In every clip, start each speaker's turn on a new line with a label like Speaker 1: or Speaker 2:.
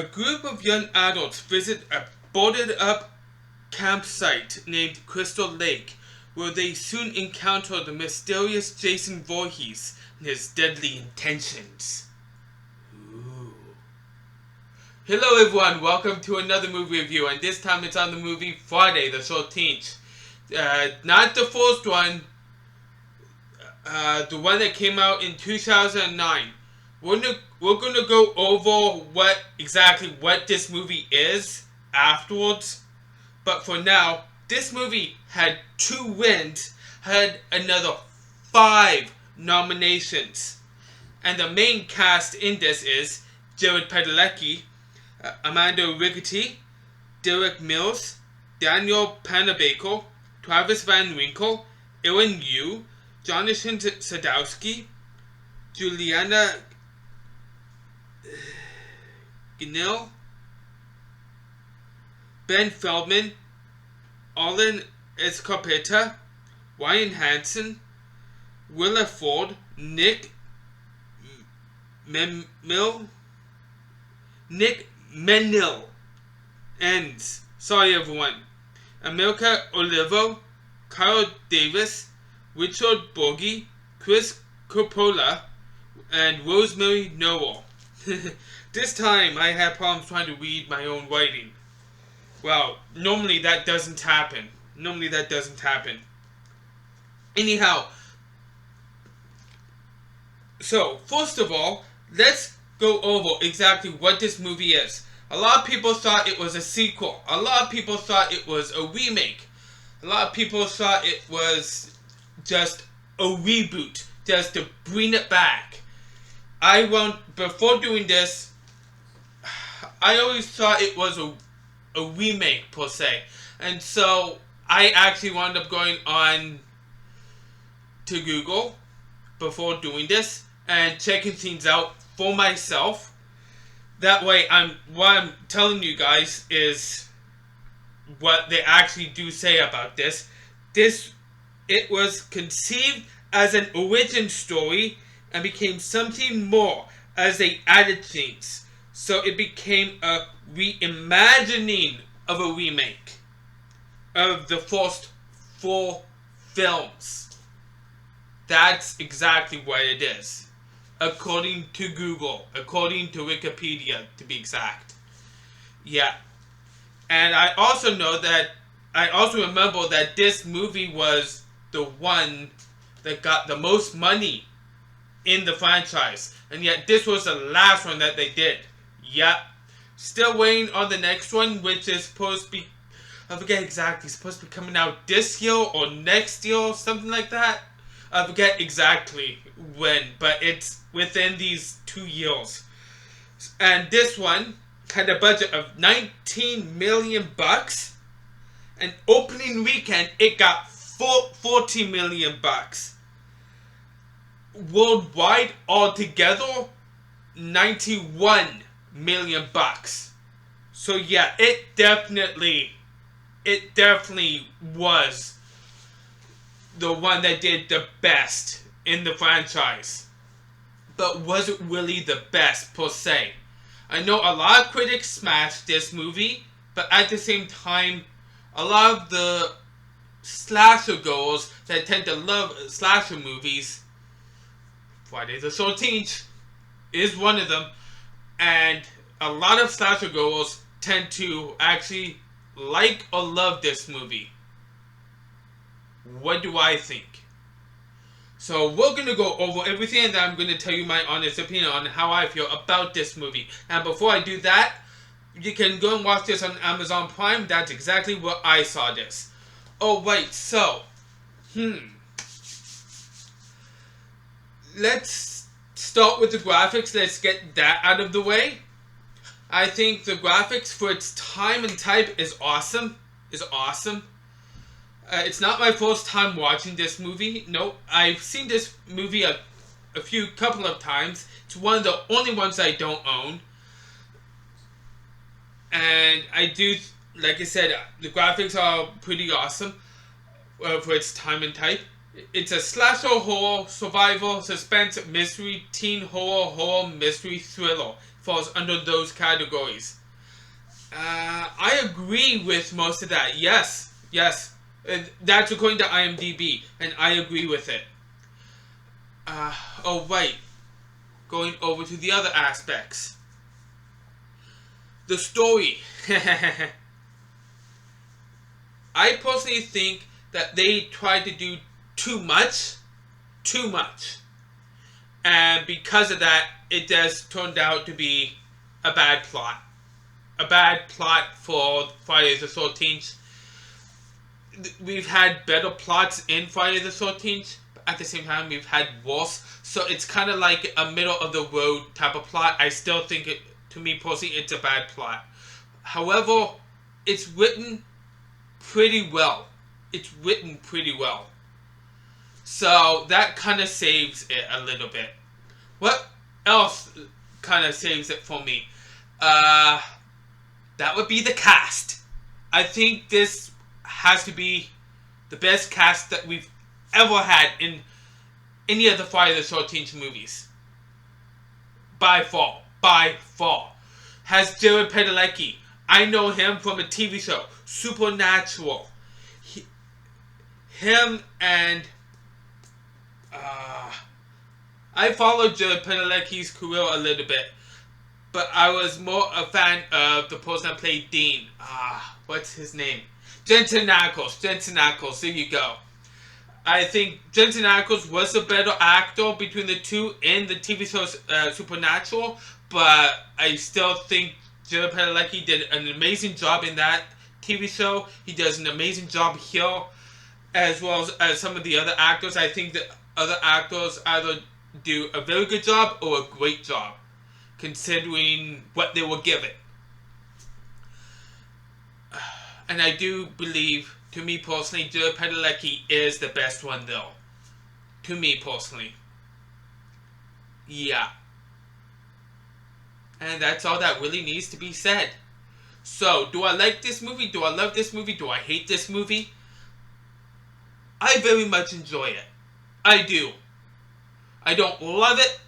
Speaker 1: A group of young adults visit a boarded up campsite named Crystal Lake, where they soon encounter the mysterious Jason Voorhees and his deadly intentions. Ooh. Hello everyone, welcome to another movie review, and this time it's on the movie Friday the 13th. Not the first one, the one that came out in 2009. We're gonna go over what this movie is afterwards. But for now, this movie had 2 wins, had another 5 nominations. And the main cast in this is Jared Padalecki, Amanda Rickety, Derek Mills, Daniel Panabaker, Travis Van Winkle, Erin Yu, Jonathan Sadowski, Juliana Gnil, Ben Feldman, Alan Escarpeta, Ryan Hansen, Willa Ford, Nick Menil, and sorry everyone, America Olivo, Kyle Davis, Richard Borgi, Chris Coppola, and Rosemary Noel. This time I had problems trying to read my own writing. Well, normally that doesn't happen. Anyhow, so first of all, let's go over exactly what this movie is. A lot of people thought it was a sequel. A lot of people thought it was a remake. A lot of people thought it was just a reboot, just to bring it back. Before doing this, I always thought it was a remake per se, and so I actually wound up going on to Google before doing this and checking things out for myself. That way, what I'm telling you guys is what they actually do say about this. It was conceived as an origin story and became something more as they added things. So it became a reimagining of a remake of the first 4 films. That's exactly what it is, according to Google, according to Wikipedia to be exact. Yeah. And I also remember that this movie was the one that got the most money in the franchise. And yet this was the last one that they did. Yep. Still waiting on the next one, which is supposed to be, I forget exactly, it's supposed to be coming out this year or next year or something like that. I forget exactly when, but it's within these 2 years. And this one had a budget of $19 million. And opening weekend, it got $40 million. Worldwide, altogether, $91 million. So yeah, it definitely was the one that did the best in the franchise. But was it really the best per se? I know a lot of critics smashed this movie, but at the same time, a lot of the slasher goers that tend to love slasher movies, Friday the 13th is one of them, and a lot of slasher goers tend to actually like or love this movie. What do I think? So we're going to go over everything, and then I'm going to tell you my honest opinion on how I feel about this movie. And before I do that, you can go and watch this on Amazon Prime. That's exactly where I saw this. Oh wait, so let's start with the graphics. Let's get that out of the way. I think the graphics for its time and type is awesome. It's not my first time watching this movie. No, I've seen this movie a couple of times. It's one of the only ones I don't own. And I do, like I said, the graphics are pretty awesome for its time and type. It's a slasher horror, survival, suspense, mystery, teen horror, mystery, thriller. Falls under those categories. I agree with most of that. Yes, yes. That's according to IMDb, and I agree with it. Oh, right. Going over to the other aspects. The story. I personally think that they tried to do too much. Too much. And because of that, it just turned out to be a bad plot. A bad plot for Friday the 13th. We've had better plots in Friday the 13th, but at the same time, we've had worse. So it's kind of like a middle of the road type of plot. I still think it, to me personally, it's a bad plot. However, it's written pretty well. It's written pretty well. So that kind of saves it a little bit. What else kind of saves it for me? That would be the cast. I think this has to be the best cast that we've ever had in any of the Friday the 13th movies. By far. By far. Has Jared Padalecki. I know him from a TV show, Supernatural. Him and... I followed Jared Padalecki's career a little bit. But I was more a fan of the person that played Dean. What's his name? Jensen Ackles. Jensen Ackles. There you go. I think Jensen Ackles was a better actor between the two in the TV show Supernatural. But I still think Jared Padalecki did an amazing job in that TV show. He does an amazing job here. As well as some of the other actors. I think the other actors either do a very good job or a great job, considering what they were given. And I do believe, to me personally, Jared Padalecki is the best one though. To me personally. Yeah. And that's all that really needs to be said. So, do I like this movie? Do I love this movie? Do I hate this movie? I very much enjoy it. I do. I don't love it,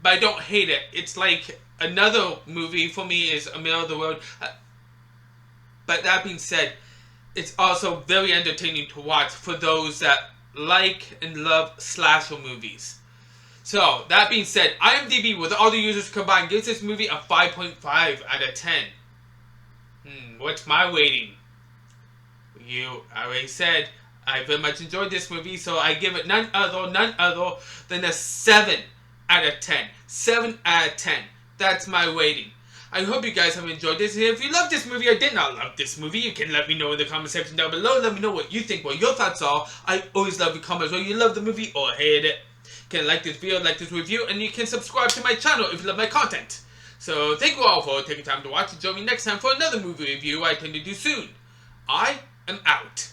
Speaker 1: but I don't hate it. It's like another movie for me is A Middle of the Road. But that being said, it's also very entertaining to watch for those that like and love slasher movies. So, that being said, IMDb with all the users combined gives this movie a 5.5 out of 10. What's my rating? You already said I very much enjoyed this movie, so I give it none other than a 7 out of 10. 7 out of 10. That's my rating. I hope you guys have enjoyed this. If you love this movie or did not love this movie, you can let me know in the comment section down below. Let me know what you think, what your thoughts are. I always love your comments, whether you love the movie or hate it. You can like this video, like this review, and you can subscribe to my channel if you love my content. So thank you all for taking time to watch, and join me next time for another movie review I intend to do soon. I am out.